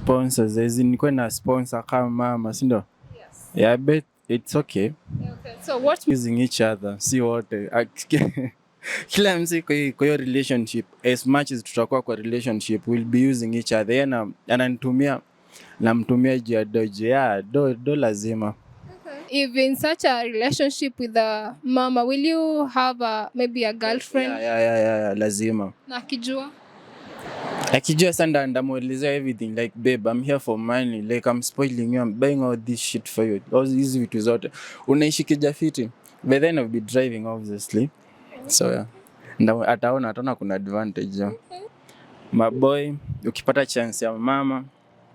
Sponsors, as in nikuwe sponsor kama mama, si ndio? Yes. Yeah, I bet it's okay. Okay. So what Using each other, si wote. Kila msi kwa hiyo relationship, as much as tutakuwa kwa relationship, we'll be using each other. Yeye ananitumia namtumia juu ya doje. Yeah, do lazima. if in such a relationship with a mama, will you have maybe a girlfriend? Yeah, lazima. Na akijua? Akijua sasa ndamuelezea everything like, babe, I'm here for money, like I'm spoiling you, I'm buying all this shit for you. All hizi vitu zote. Unaishi kijafiti. By then I'll be driving obviously. So yeah. Ataona kuna advantage. Maboy, ukipata chance ya mama,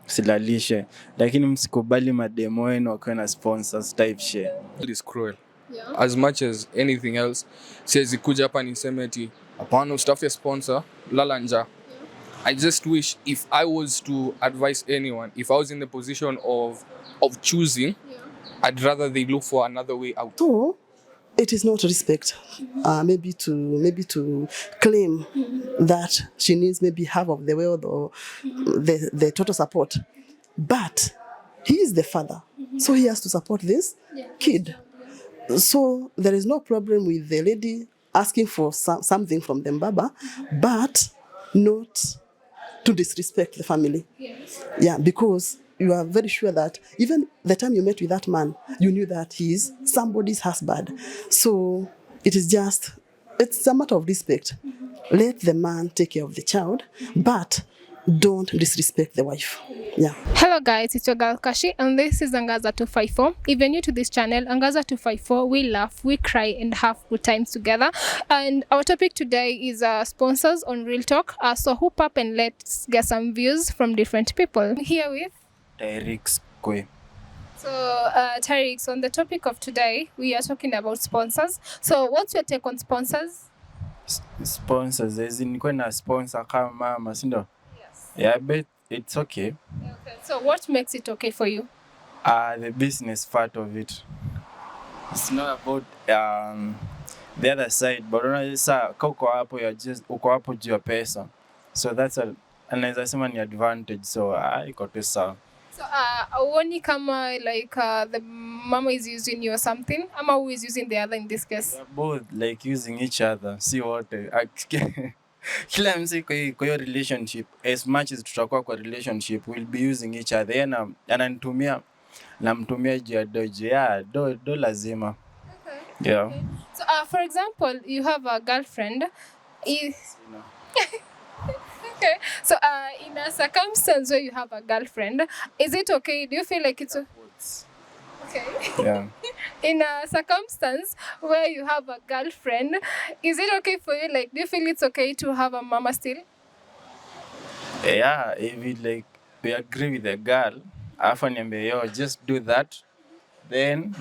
usilalishe. Lakini msikubali mademo wenu wakiwa na sponsors type share. It is cruel. Yeah. As much as anything else, siwezi kuja hapa niseme ati hapana usitafute sponsor, lala njaa. I just wish if I was to advise anyone, if I was in the position of choosing, I'd rather they look for another way out. So it is not respect. Maybe to claim that she needs maybe half of the wealth or the total support. But he is the father, so he has to support this kid. So there is no problem with the lady asking for something from the baba, but not to disrespect the family. Yes. Yeah, because you are very sure that even the time you met with that man, you knew that he is somebody's husband. So it's a matter of respect. Let the man take care of the child, but don't disrespect the wife. Yeah. Hello guys, it's your girl Cashy and this is Angaza 254. If you're new to this channel, Angaza 254, we laugh, we cry and have good times together. And our topic today is sponsors on Real Talk. So hoop up and let's get some views from different people. I'm here with Kuwa. So Tariq, on the topic of today, we are talking about sponsors. So what's your take on sponsors? Sponsors, as in nikuwe sponsor kama mama, si ndio? Yes. Yeah, I bet it's okay. Okay. So what makes it okay for you? The business part of it. It's not about the other side, but unajua uko hapo uko hapo juu ya pesa. So that's anaweza sema ni advantage. So iko tu sawa. So uoni kama like the mama is using you or something, ama who is using the other in this case? They're both like using each other. Si wote. Kila msi kwa hiyo relationship, as much as tutakuwa kwa relationship, we'll be using each other. Yeye ananitumia namtumia juu ya doje. Yeah, do lazima. Okay. Yeah. Okay. So for example, you have a girlfriend. Okay. So in a circumstance where you have a girlfriend, is it okay? Do you feel like it's okay? Yeah. In a circumstance where you have a girlfriend, is it okay for you? Like, do you feel it's okay to have a mama still? Yeah, if we agree with the girl, afa niambie yo just do that, then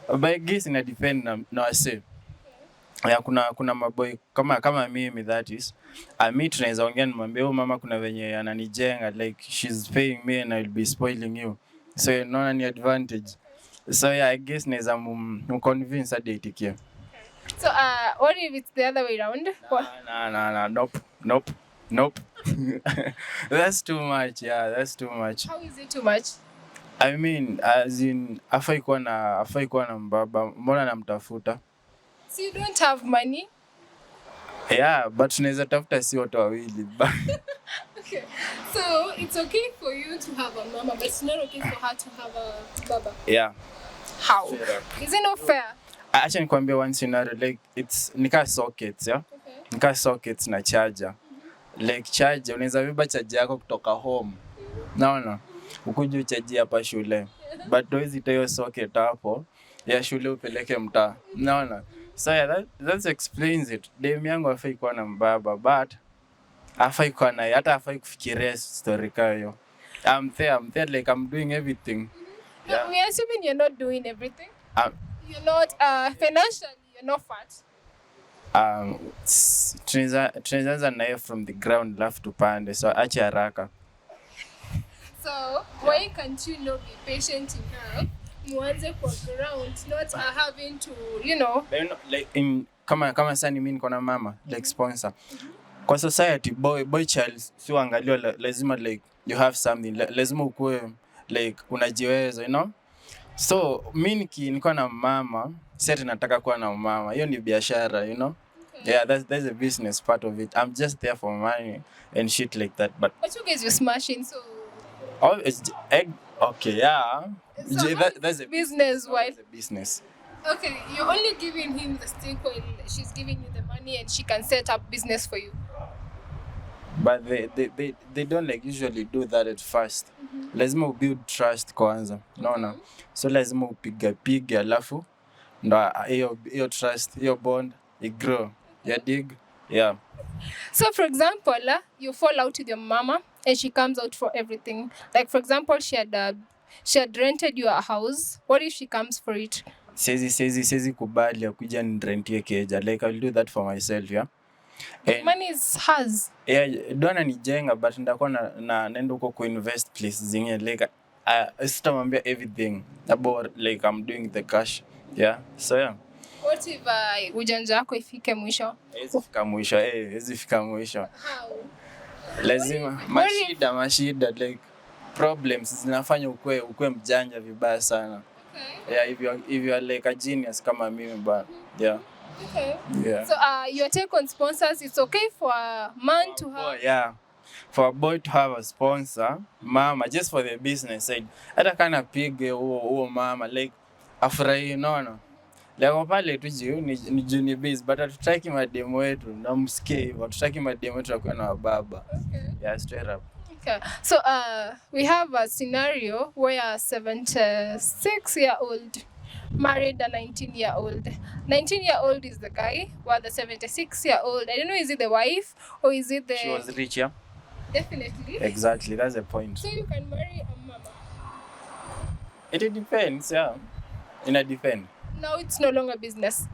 but I guess ina depend na wase. Yeah, kuna maboy kama mimi, that is me tunaweza ongea nimwambie mama kuna venye ananijenga, like she's paying me and I'll be spoiling you, so unaona ni advantage. So yeah, I guess naweza convince hadi itikie. So what if it's the other way around? No, nope. That's too much. Yeah, that's too much. How is it too much? I mean, as in afai kuwa na mbaba, mbona namtafuta? So you don't have money? Yeah, but tunaweza tafuta si watu wawili. Okay. So it's okay for you to have a mama, but it's not okay for her to have a baba. Yeah. How? Is it not fair? Acha nikwambie one scenario, like it's nika sockets, yeah? Okay. Nika sockets na charger. Like charger, unaweza beba charger yako kutoka home. Naona? Ukuje uchaji hapa shule. But huwezi toa hiyo socket hapo ya shule upeleke mtaa. Naona? So yeah, that explains it. Dem yangu hafai kuwa na mbaba, but hafai kuwa na hata hafai kufikiria story kayo. I'm there like I'm doing everything. Yeah. No, we are assuming you're not doing everything. You're not financially, you're not fat. Tunaanza nayo from the ground lafu tupande, so acha haraka. So why can't you not be patient enough? Mwanze kwa ground, not having to, like in kama sasa mimi niko na mama, like sponsor. Kwa society boy child si uangaliwa lazima like you have something. Lazima ukue like unajiweza, you know. So mi nilikuwa na mama, si ati nataka kuwa na mama. Hiyo ni biashara, you know. Yeah, that's a business part of it. I'm just there for money and shit like that. But you guys were smashing, so okay, yeah. So That's a business, why? That's a business. Okay, you're only giving him the stick while she's giving you the money and she can set up business for you. But they don't like usually do that at first. Lazima build trust kwanza. Unaona? So lazima upiga alafu ndo hiyo trust, hiyo bond grow. You dig? Yeah. So for example, you fall out with your mama and she comes out for everything. Like for example, she had rented you a house. What if she comes for it? Siwezi kubali akuja nirentie keja. Like I'll do that for myself, yeah. And money is hers. Yeah, dona nijenga but ndakuwa naenda huko kuinvest place zingine like sitamwambia everything about like I'm doing the cash. Yeah. So yeah. What if ujanja wako ifike mwisho? Hezi fika mwisho. How? Lazima mashida like problems zinafanya ukue mjanja vibaya sana. Okay. Yeah, if you are like a genius kama mimi but yeah. Okay. Yeah. So your take on sponsors, it's okay for a man to have... Yeah. For a boy to have a sponsor, mama, just for the business side. Hata kana pige huo mama like afurahi, no. Like pale tu ni juni biz but hatutaki mademo wetu na msikie hivyo. Hatutaki mademo wetu kwa na wababa. Okay. Yeah, straight up. Okay. So we have a scenario where a 76-year-old married a 19-year-old. 19-year-old is the guy, while the 76-year-old, I don't know, is it the wife or is it the... She was rich, yeah? Definitely. Exactly, that's the point. So you can marry a mama? It depends, yeah. It depends. Now it's no longer business.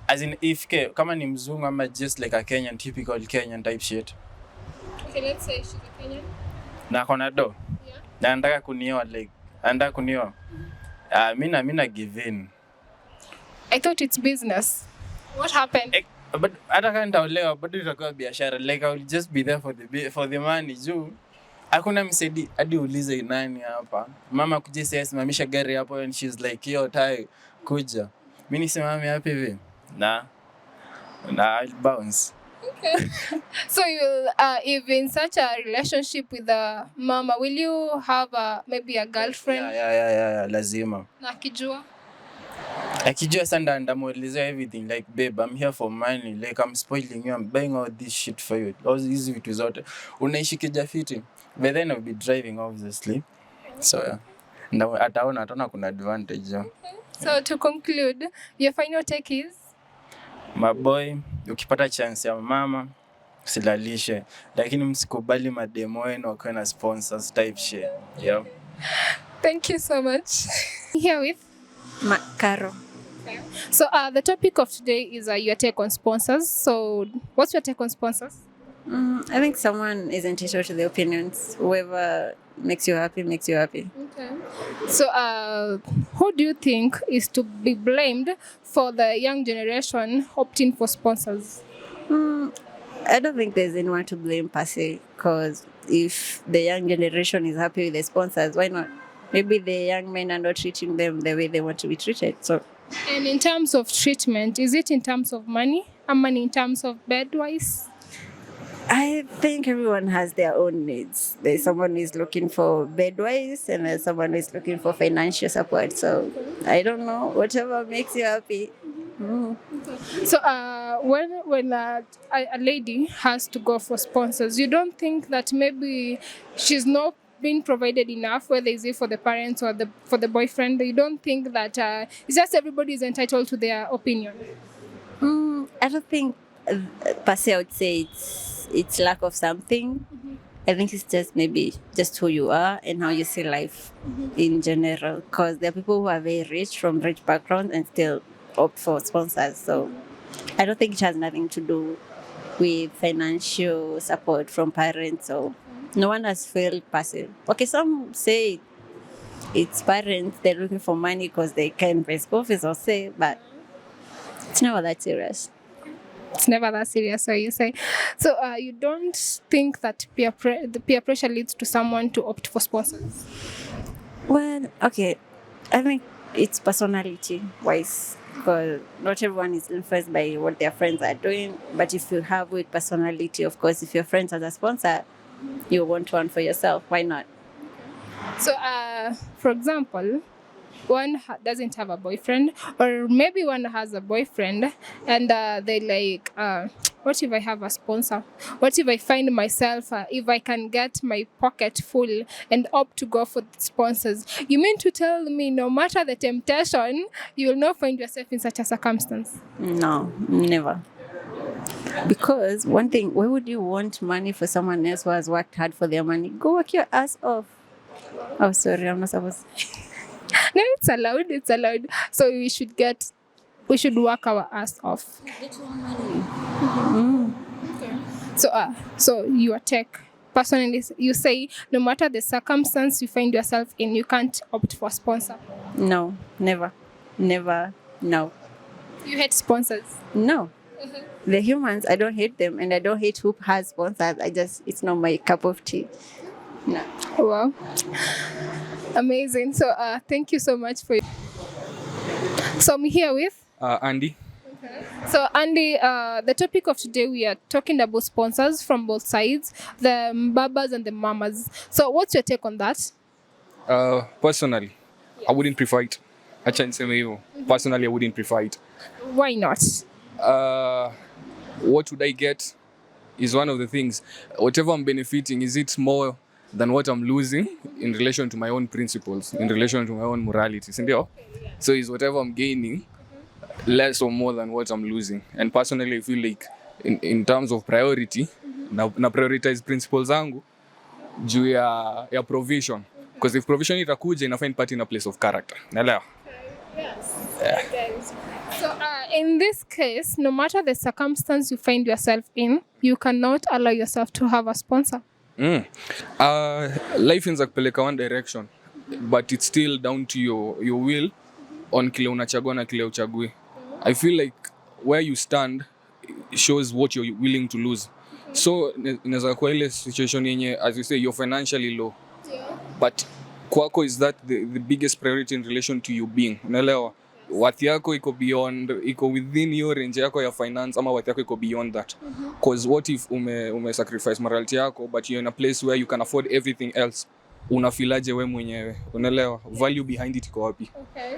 As in, if kama ni mzungu ama just like a Kenyan, typical Kenyan type shit. Okay, let's say she's a Kenyan. Na kona do? Yeah. Na anataka kunioa like, anataka kunioa. Mina give in. I thought it's business. What happened? But hata kama nitaolewa bado itakuwa biashara. Like I will just be there for the money juu. Hakuna msedi hadi ulize nani hapa. Mama kuja sasa simamisha gari hapo and she's like yo tai kuja. Mimi nisimame hapa hivi. Na I'll bounce. Okay. So you'll if in such a relationship with a mama, will you have maybe a girlfriend? Yeah, lazima. Na akijua? Akijua sasa ndamuelezea everything like babe I'm here for money, like I'm spoiling you, I'm buying all this shit for you. All hizi vitu zote. Unaishi kijafiti. But then I'll be driving obviously. So yeah. Ataona kuna advantage. Okay. So to conclude, your final take is? Maboy, ukipata chance ya mama, usilalishe. Lakini msikubali mademo wenu wakiwa na sponsors type shit. Yeah. Thank you so much. Here with? Caro. Okay. So the topic of today is your take on sponsors. So what's your take on sponsors? I think someone is entitled to their opinions. Whoever makes you happy, makes you happy. Okay. So who do you think is to be blamed for the young generation opting for sponsors? I don't think there's anyone to blame per se, because if the young generation is happy with the sponsors, why not? Maybe the young men are not treating them the way they want to be treated. So. And in terms of treatment, is it in terms of money? I mean, in terms of bed-wise? I think everyone has their own needs. There's someone who is looking for bed-wise and there's someone who is looking for financial support. So I don't know, whatever makes you happy. So when a lady has to go for sponsors, you don't think that maybe she's not being provided enough, whether is it for the parents or for the boyfriend? You don't think that it's just everybody is entitled to their opinion? I don't think per se I would say it's lack of something. I think it's just maybe just who you are and how you see life in general. Because there are people who are very rich from rich backgrounds and still opt for sponsors. So I don't think it has nothing to do with financial support from parents. So no one has failed passive. Okay, some say it's parents, they're looking for money because they can't pay school fees or say, but it's never that serious. It's never that serious, so you say. So you don't think that the peer pressure leads to someone to opt for sponsors? Well, okay. I think it's personality wise, because not everyone is influenced by what their friends are doing. But if you have good personality, of course, if your friends are a sponsor, you want one for yourself. Why not? So, for example, one doesn't have a boyfriend, or maybe one has a boyfriend, and they like, what if I have a sponsor? What if I find myself, if I can get my pocket full and opt to go for sponsors? You mean to tell me no matter the temptation, you will not find yourself in such a circumstance? No, never. Because one thing, why would you want money for someone else who has worked hard for their money? Go work your ass off. Oh, sorry, I'm not supposed to. No, it's allowed. It's allowed. So we should work our ass off. Get your money. So your take personally, you say no matter the circumstance you find yourself in, you can't opt for sponsor. No, never. Never, no. You hate sponsors. No. The humans, I don't hate them, and I don't hate who has sponsors. It's not my cup of tea. No. Wow. Amazing. So thank you so much for. So I'm here with. Andy. So Andy, the topic of today, we are talking about sponsors from both sides, the wababas and the mamas. So what's your take on that? Personally, I wouldn't prefer it. Personally, I wouldn't prefer it. Why not? What would I get is one of the things. Whatever I'm benefiting, is it more than what I'm losing in relation to my own principles, in relation to my own morality? So is whatever I'm gaining less or more than what I'm losing? And personally, I feel like in terms of priority, na prioritize principles zangu juu ya provision. Because if provision itakuja, ina find part in a place of character. Naelewa? Yes. Yeah. So in this case, no matter the circumstance you find yourself in, you cannot allow yourself to have a sponsor. Life inaweza kupeleka one direction, but it's still down to your will on kile unachagua na kile uchagui. I feel like where you stand shows what you're willing to lose. So inaweza kuwa ile situation yenye, as you say, you're financially low, but kwako is that the biggest priority in relation to you being, unaelewa? Worth yako iko within your range yako ya finance, ama worth yako iko beyond that. Because what if ume sacrifice morality yako, but you're in a place where you can afford everything else? Unafilaje we mwenyewe, unaelewa? Value behind it iko wapi? Okay.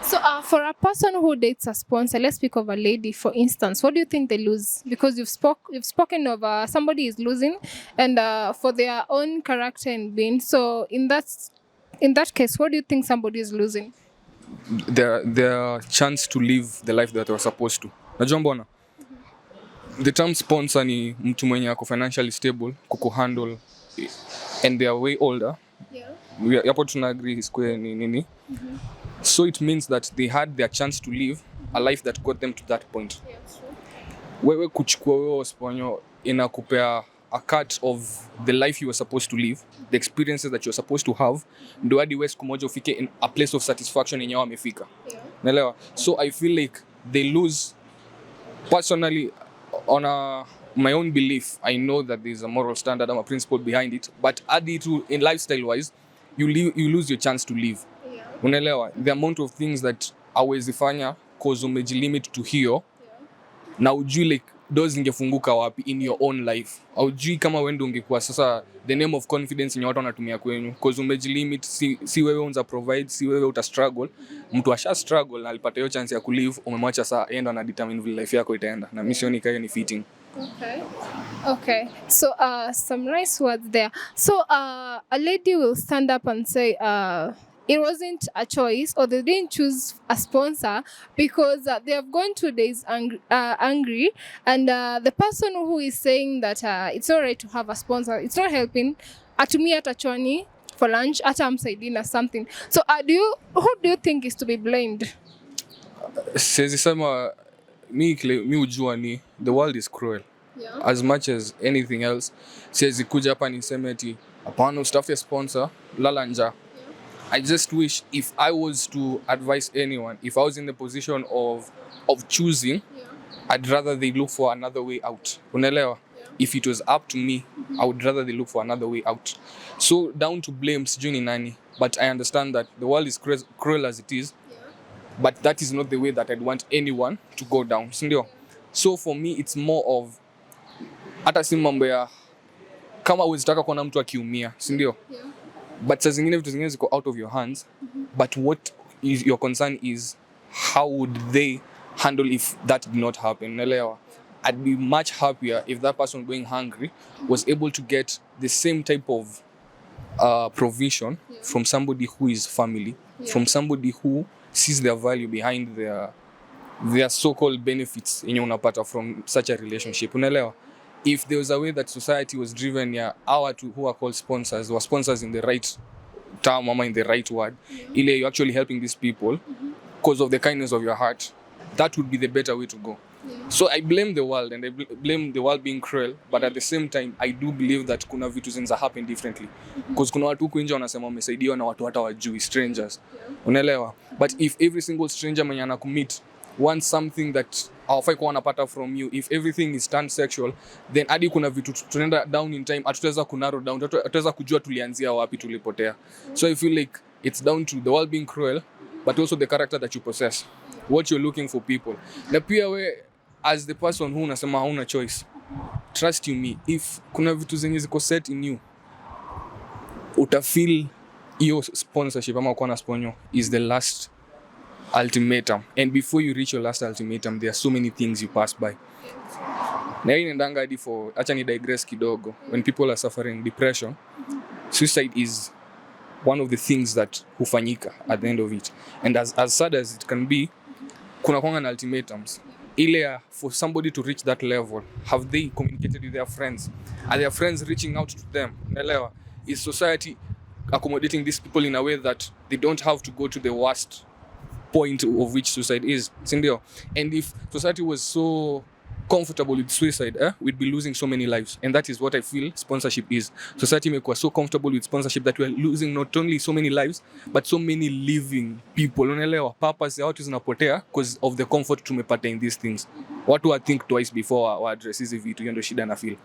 So for a person who dates a sponsor, let's speak of a lady for instance, what do you think they lose? Because you've spoken of somebody is losing, and for their own character and being. So in that case, what do you think somebody is losing? Their chance to live the life that they were supposed to. Najua mbona? The term sponsor ni mtu mwenye ako financially stable, kukuhandle, and they are way older. Yeah. Yapo tuna agree square ni nini. So it means that they had their chance to live a life that got them to that point. Yeah, true. Wewe kuchukua wewe sponyo inakupea a cut of the life you were supposed to live, the experiences that you're supposed to have, ndo hadi wewe siku moja ufike in a place of satisfaction yenye wamefika. Naelewa? So I feel like they lose. Personally, on my own belief, I know that there's a moral standard and a principle behind it, but add it to in lifestyle wise, you lose your chance to live. Unaelewa? The amount of things that hawezifanya cause umejilimit to hiyo, na ujui like doors ingefunguka wapi in your own life. Ujui kama wewe ndio ungekuwa sasa the name of confidence yenye watu wanatumia kwenyu, cause umejilimit, si wewe unza provide, si wewe uta struggle. Mtu asha struggle na alipata hiyo chance ya kulive, umemwacha saa yeye ndo ana determine vile life yako itaenda, na mission ikayo ni fitting. Okay. So some nice words there. So a lady will stand up and say it wasn't a choice, or they didn't choose a sponsor because they have gone 2 days angry, and the person who is saying that it's all right to have a sponsor, it's not helping. Atumia tachoni for lunch, ata amsaidina something. So who do you think is to be blamed? Siwezi sema mi ujua ni the world is cruel. Yeah. As much as anything else. Siwezi kuja hapa niseme eti hapana usitafute sponsor, lala njaa. I just wish if I was to advise anyone, if I was in the position of choosing, I'd rather they look for another way out. Unaelewa? If it was up to me, I would rather they look for another way out. So down to blame sijui ni nani, but I understand that the world is cruel as it is, but that is not the way that I'd want anyone to go down. Sindio? So for me, it's more of hata si mambo ya kama uzitaka kuona mtu akiumia, sindio? But saa zingine vitu zingine ziko out of your hands, but what is your concern is how would they handle if that did not happen. Unaelewa? I'd be much happier if that person going hungry was able to get the same type of provision from somebody who is family, from somebody who sees their value behind their so-called benefits yenye unapata from such a relationship. Unaelewa? If there was a way that society was driven, our two who are called sponsors, were sponsors in the right term, in the right word, you're actually helping these people because of the kindness of your heart, that would be the better way to go. So I blame the world, and I blame the world being cruel, but at the same time I do believe that kuna vitu zinza happen differently, because kuna watu huko nje wanasema wamesaidiwa na watu hata wajui, strangers. Unaelewa? But if every single stranger mwenye anakumeet wants something that hawafai kuwa wanapata from you, if everything is turned sexual, then hadi kuna vitu tunaenda down in time, hatutaweza kunarrow down, hatutaweza kujua tulianzia wapi, tulipotea. So I feel like it's down to the world being cruel, but also the character that you possess, what you're looking for people. Na pia we as the person who unasema hauna choice, trust you me, if kuna vitu zenye ziko set in you, utafeel hiyo sponsorship ama kuwa na sponyo is the last ultimatum, and before you reach your last ultimatum there are so many things you pass by. Na hii inaendanga hadi for, acha ni digress kidogo, when people are suffering depression, suicide is one of the things that hufanyika at the end of it, and as sad as it can be, kuna kwanga na ultimatums. Ile for somebody to reach that level, have they communicated with their friends? Are their friends reaching out to them? Unaelewa? Is society accommodating these people in a way that they don't have to go to the worst point of which suicide is? Sindio? And if society was so comfortable with suicide, we'd be losing so many lives, and that is what I feel sponsorship is. Society imekuwa so comfortable with sponsorship that we are losing not only so many lives but so many living people. Unaelewa? Purpose ya watu zinapotea because of the comfort tumepata in these things. Watu wa think twice before wa address hizi vitu, hiyo ndio shida na feel.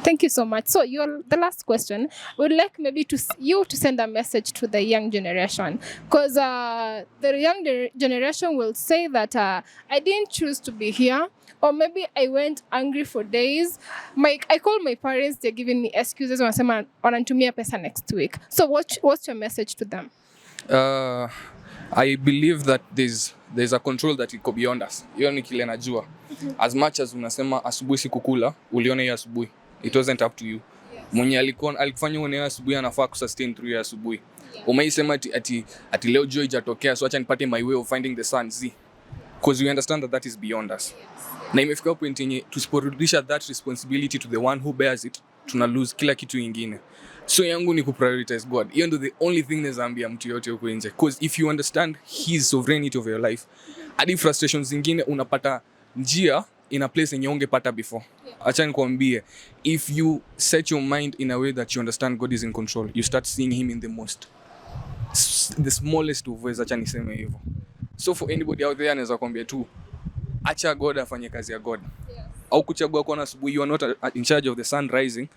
Thank you so much. So the last question, would like maybe you to send a message to the young generation, because the young generation will say that I didn't choose to be here, or maybe I went angry for days. I call my parents, they're giving me excuses, wanasema wananitumia pesa next week. So what's your message to them? I believe that there's a control that iko beyond us. Hiyo ni kile najua. As much as unasema asubuhi sikukula, uliona hiyo asubuhi. It wasn't up to you. Mwenye alikufanya uone asubuhi anafaa kusustain through ya asubuhi. Umeisema ati leo joy ijatokea, so acha nipate my way of finding the sun. Because we understand that is beyond us. Na imefika point yenye tusiporudisha that responsibility to the one who bears it, tuna lose kila kitu ingine. So yangu ni kuprioritize God. Hiyo ndio the only thing nazaambia mtu yote huko nje. Because if you understand his sovereignty of your life, hadi frustrations zingine unapata njia in a place yenye ungepata before. Acha nikwambie, if you set your mind in a way that you understand God is in control, you start seeing him in the smallest of ways. Acha niseme hivyo. So for anybody out there anaweza kwambia tu, acha God afanye kazi ya God. Au kuchagua kuona asubuhi, you are not in charge of the sun rising,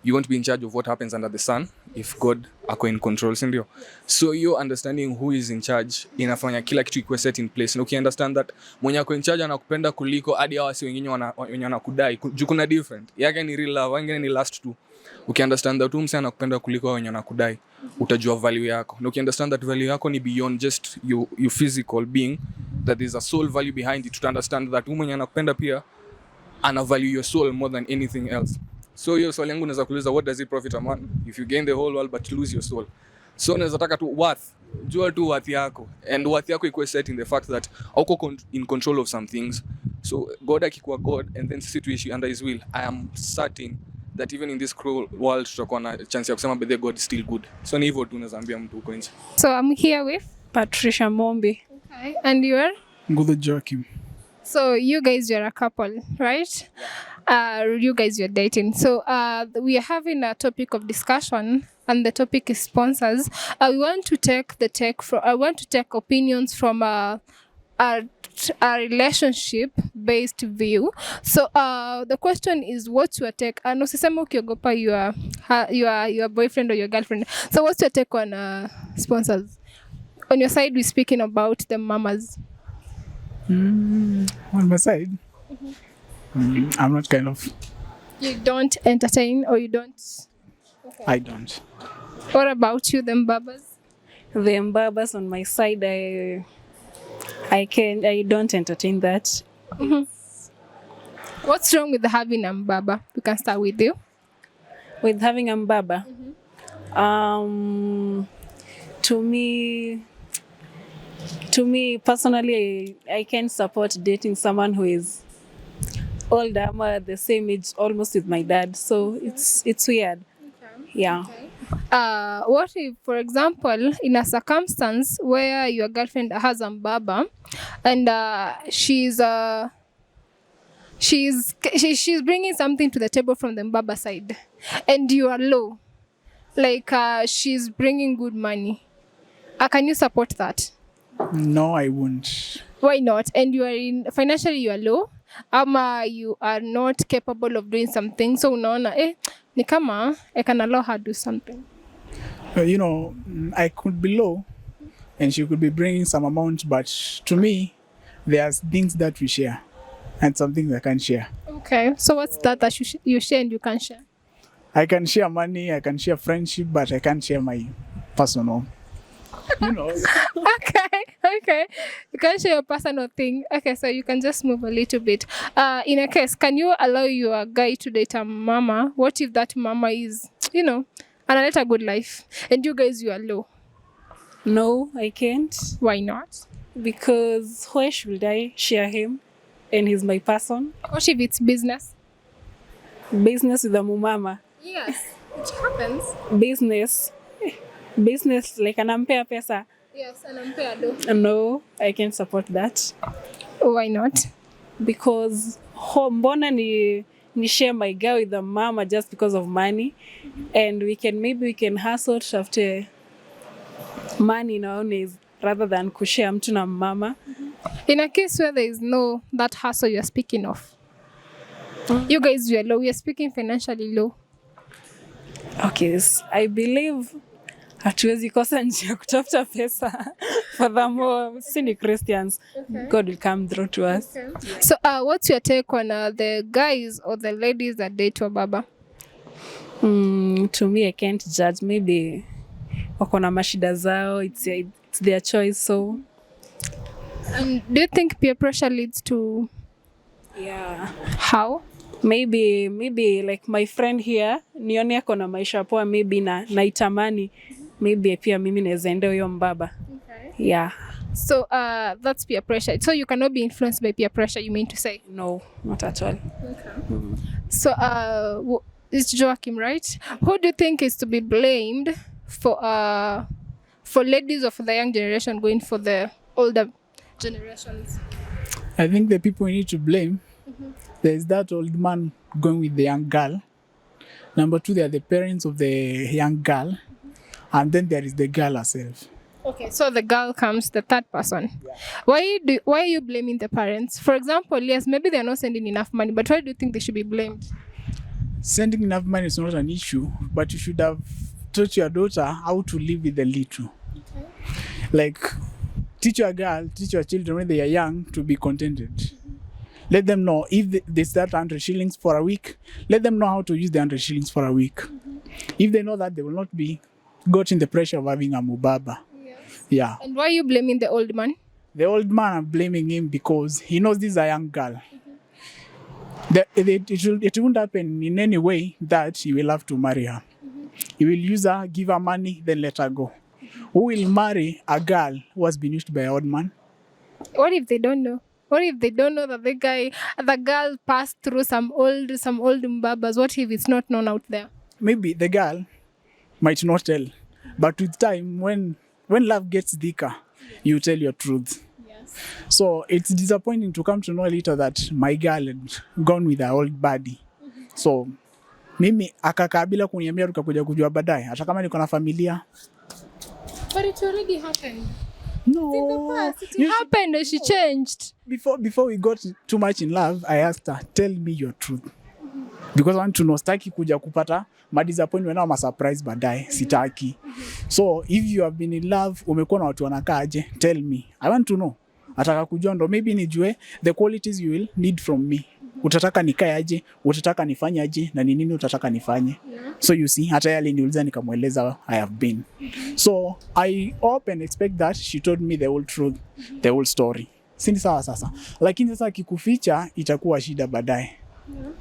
you won't be in charge of what happens under the sun if God ako in control, sindio? So you understanding who is in charge inafanya kila kitu ikuwe set in place. Na understand that mwenye ako in charge anakupenda kuliko hadi hawa si wengine wenye wanakudai. Juu kuna different. Yake ni real love, wengine ni last two. Understand that mtu anakupenda kuliko wenye wanakudai, utajua value yako. Na understand that value yako ni beyond just your physical being, that there's a soul value behind it. To understand that mwenye anakupenda pia ana value your soul more than anything else. So hiyo swali yangu naweza kuuliza, what does it profit a man if you gain the whole world but lose your soul? So naweza taka tu worth, jua tu worth yako, and worth yako ikuwe set in the fact that hauko in control of some things. So God akikuwa God and then situation under his will, I am certain that even in this cruel world tutakuwa na chance ya kusema but God is still good. So ni hivyo tu nazaambia mtu huko nje. So I'm here with Patricia Mombi. Okay. And you are? Goddy Joachim. So you guys, you're a couple, right? You guys, you're dating. So we are having a topic of discussion, and the topic is sponsors. I want to take opinions from a relationship-based view. So the question is, what's your take? Usiseme ukiogopa your boyfriend or your girlfriend. So what's your take on sponsors? On your side, we're speaking about the mamas. On my side, I'm not kind of. You don't entertain, or you don't? Okay. I don't. What about you, them babas? The wababas on my side, I don't entertain that. What's wrong with having a baba? We can start with you. With having a baba, to me personally, I can't support dating someone who is older, the same age almost with my dad. So it's weird. Yeah. What if, for example, in a circumstance where your girlfriend has a baba, and she's bringing something to the table from the baba side, and you are low, like she's bringing good money, can you support that? No, I won't. Why not? And financially you are low, you are not capable of doing something, so unaona ni kama I can allow her to do something. You know, I could be low and she could be bringing some amount, but to me, there's things that we share and some things I can't share. Okay, so what's that you share and you can't share? I can share money, I can share friendship, but I can't share my personal. You know. Okay. You can share your personal thing. Okay, so you can just move a little bit. In a case, can you allow your guy to date a mama? What if that mama is, and a good life, and you guys, you are low? No, I can't. Why not? Because why should I share him? And he's my person. What if it's business? Business with a Mumama. Yes, it happens. Business like anampea pesa. Yes, anampea do. No, I can't support that. Why not? Because mbona ni share my girl with the mama just because of money, and we can hustle after money in our own ways rather than kushare mtu na mama. In a case where there is no that hustle you're speaking of, you guys were low, we're speaking financially low. Okay, I believe hatuwezi kosa njia ya kutafuta pesa. Furthermore, sini Christians, okay. God will come through to us. Okay. So what's your take on the guys or the ladies that date your baba? To me, I can't judge. Maybe wako na mashida zao, it's their choice. So and do you think peer pressure leads to? Yeah. How? Maybe like my friend here, nione ako na maisha poa, maybe naitamani, maybe pia mimi naweza enda huyo mbaba. Okay. Yeah. So that's peer pressure. So you cannot be influenced by peer pressure, you mean to say? No, not at all. Okay. So it's Joachim, right? Who do you think is to be blamed for ladies of the young generation going for the older generations? I think the people we need to blame, there's that old man going with the young girl. Number two, there are the parents of the young girl. And then there is the girl herself. Okay, so the girl comes, the third person. Yeah. Why are you blaming the parents? For example, yes, maybe they're not sending enough money, but why do you think they should be blamed? Sending enough money is not an issue, but you should have taught your daughter how to live with the little. Okay. Like, teach your children when they are young to be contented. Let them know if they start 100 shillings for a week, let them know how to use the 100 shillings for a week. If they know that, they will not be got in the pressure of having a mubaba. Yes. Yeah. And why are you blaming the old man? The old man, I'm blaming him because he knows this is a young girl. It won't happen in any way that he will have to marry her. He will use her, give her money, then let her go. Who will marry a girl who has been used by an old man? What if they don't know? What if they don't know that the girl passed through some old mbabas? What if it's not known out there? Maybe the girl might not tell, but with time, when love gets thicker, you tell your truth. Yes. So it's disappointing to come to know later that my girl had gone with her old buddy. So mimi akakaa bila kuniambia tukakuja kujua baadaye hata kama niko na familia. But it already happened. No. It You should- happened and she changed. before we got too much in love, I asked her, tell me your truth. Because I want to know, sitaki kuja kupata disappointment au surprise baadaye, sitaki. So if you have been in love, umekuwa na watu wanakaaje, tell me. I want to know. Nataka kujua ndo maybe nijue the qualities you will need from me. Utataka nikae aje, utataka nifanye aje, na ni nini utataka nifanye. So you see, hata yeye aliniuliza nikamweleza I have been. So I hope and expect that she told me the whole truth, the whole story. Si sawa sasa. Lakini sasa kikuficha itakuwa shida baadaye.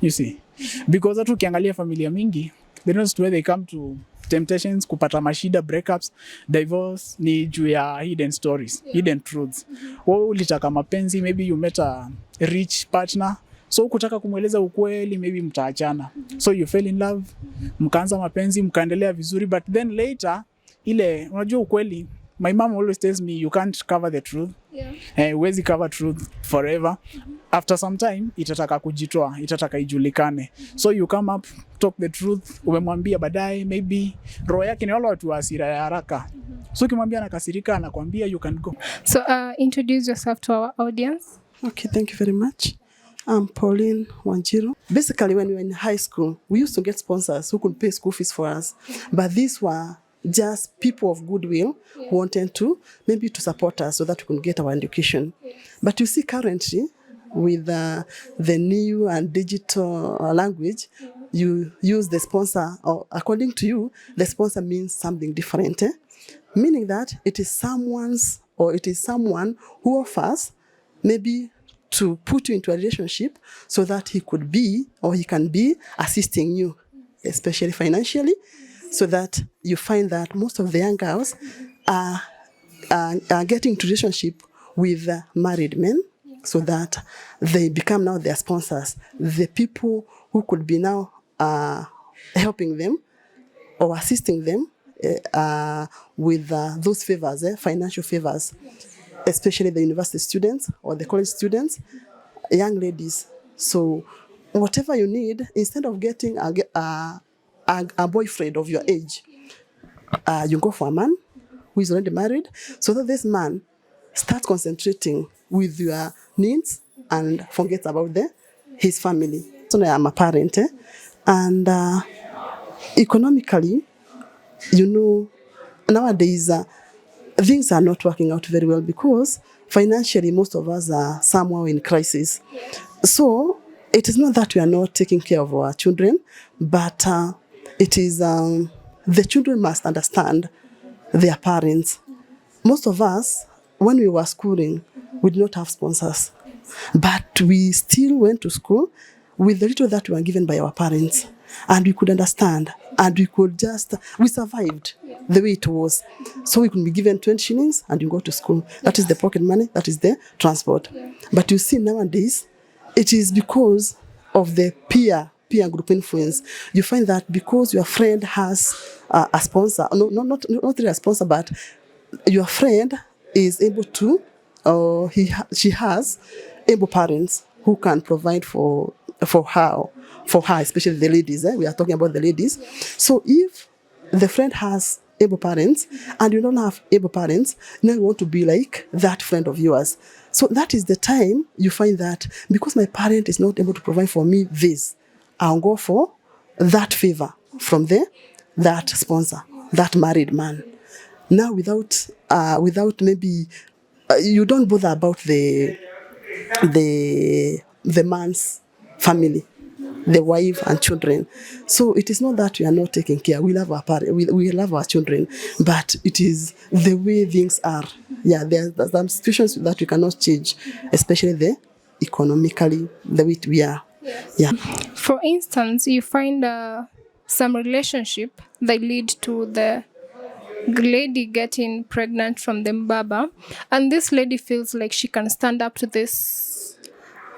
You see? Because hata ukiangalia familia mingi, they don't know where they come to temptations, kupata mashida, breakups, divorce, ni juu ya hidden stories, hidden truths. Wewe ulitaka mapenzi, maybe you met a rich partner, so kutaka kumweleza ukweli, maybe mtaachana. So you fell in love, mkaanza mapenzi, mkaendelea vizuri, but then later, ile, unajua ukweli, my mom always tells me you can't cover the truth. Huwezi cover truth forever. After some time, itataka kujitoa, itataka ijulikane. So you come up, talk the truth, umemwambia baadaye, maybe roho yake ni wale watu wa hasira ya haraka. So ukimwambia anakasirika, anakuambia you can go. So introduce yourself to our audience. Okay, thank you very much. I'm Pauline Wanjiru. Basically, when we were in high school, we used to get sponsors who could pay school fees for us. But these were just people of goodwill who wanted to maybe to support us so that we could get our education. But you see currently, with the new and digital language, you use the sponsor, or according to you, the sponsor means something different. Meaning that it is someone who offers maybe to put you into a relationship so that he can be assisting you, especially financially, so that you find that most of the young girls are getting into relationship with married men, so that they become now their sponsors, the people who could be now helping them or assisting them with those favors, financial favors, especially the university students or the college students, young ladies. So whatever you need, instead of getting a boyfriend of your age, you go for a man who is already married, so that this man starts concentrating with your needs and forgets about his family. So I'm a parent, and economically, nowadays things are not working out very well because financially most of us are somehow in crisis. So it is not that we are not taking care of our children, but it is the children must understand their parents. Most of us, when we were schooling, we did not have sponsors, but we still went to school with the little that we were given by our parents, and we could understand, and we survived the way it was. So we could be given 20 shillings and you go to school. That is the pocket money, that is the transport. But you see nowadays, it is because of the peer group influence. You find that because your friend has a sponsor, not really a sponsor, but your friend is able to, or she has able parents who can provide for her, especially the ladies. We are talking about the ladies. So if the friend has able parents and you don't have able parents, now you want to be like that friend of yours. So that is the time you find that because my parent is not able to provide for me this, I'll go for that favor from that sponsor, that married man. Now without maybe you don't bother about the man's family, the wife and children. So it is not that we are not taking care. We love our parents, we love our children, but it is the way things are. Yeah, there's some situations that we cannot change, especially the economically the way we are. Yeah. For instance, you find some relationship that lead to the lady getting pregnant from the mbaba, and this lady feels like she can stand up to this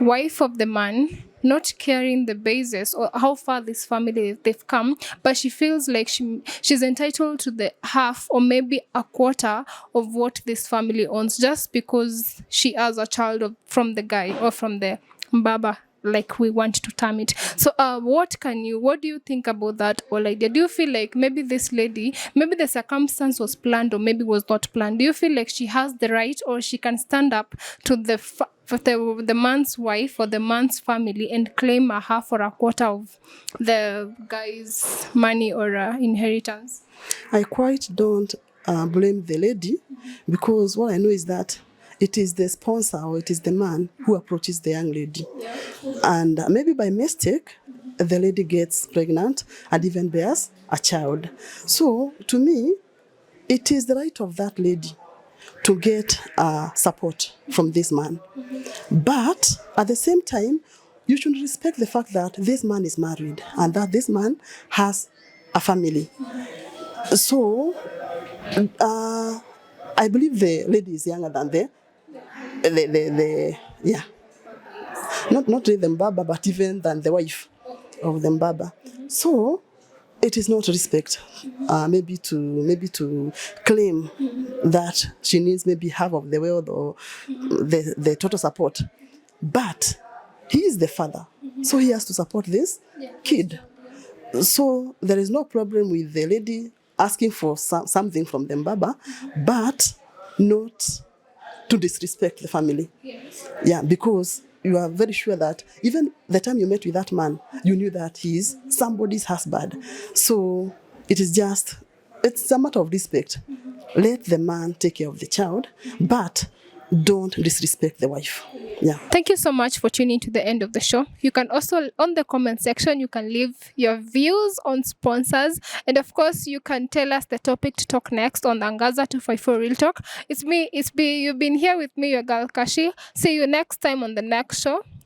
wife of the man, not caring the basis or how far this family they've come, but she feels like she's entitled to the half or maybe a quarter of what this family owns just because she has a child from the guy or from the mbaba like we want to term it. So what do you think about that whole idea? Do you feel like maybe this lady, maybe the circumstance was planned or maybe was not planned? Do you feel like she has the right or she can stand up to for the man's wife or the man's family and claim her for a quarter of the guy's money or inheritance? I quite don't blame the lady, because what I know is that it is the sponsor or it is the man who approaches the young lady. And maybe by mistake, the lady gets pregnant and even bears a child. So to me, it is the right of that lady to get support from this man. But at the same time, you should respect the fact that this man is married and that this man has a family. So I believe the lady is younger than the yeah, not really the Mbaba, but even than the wife of the Mbaba. So it is not respect. Maybe to claim that she needs maybe half of the wealth or the total support, but he is the father, so he has to support this kid. So there is no problem with the lady asking for something from the Mbaba, but not to disrespect the family. Yes. Yeah, because you are very sure that even the time you met with that man, you knew that he is somebody's husband. So it's a matter of respect. Let the man take care of the child, but don't disrespect the wife. Yeah. Thank you so much for tuning to the end of the show. You can also, on the comment section, you can leave your views on sponsors. And of course, you can tell us the topic to talk next on the Angaza 254 Real Talk. You've been here with me, your girl Cashy. See you next time on the next show.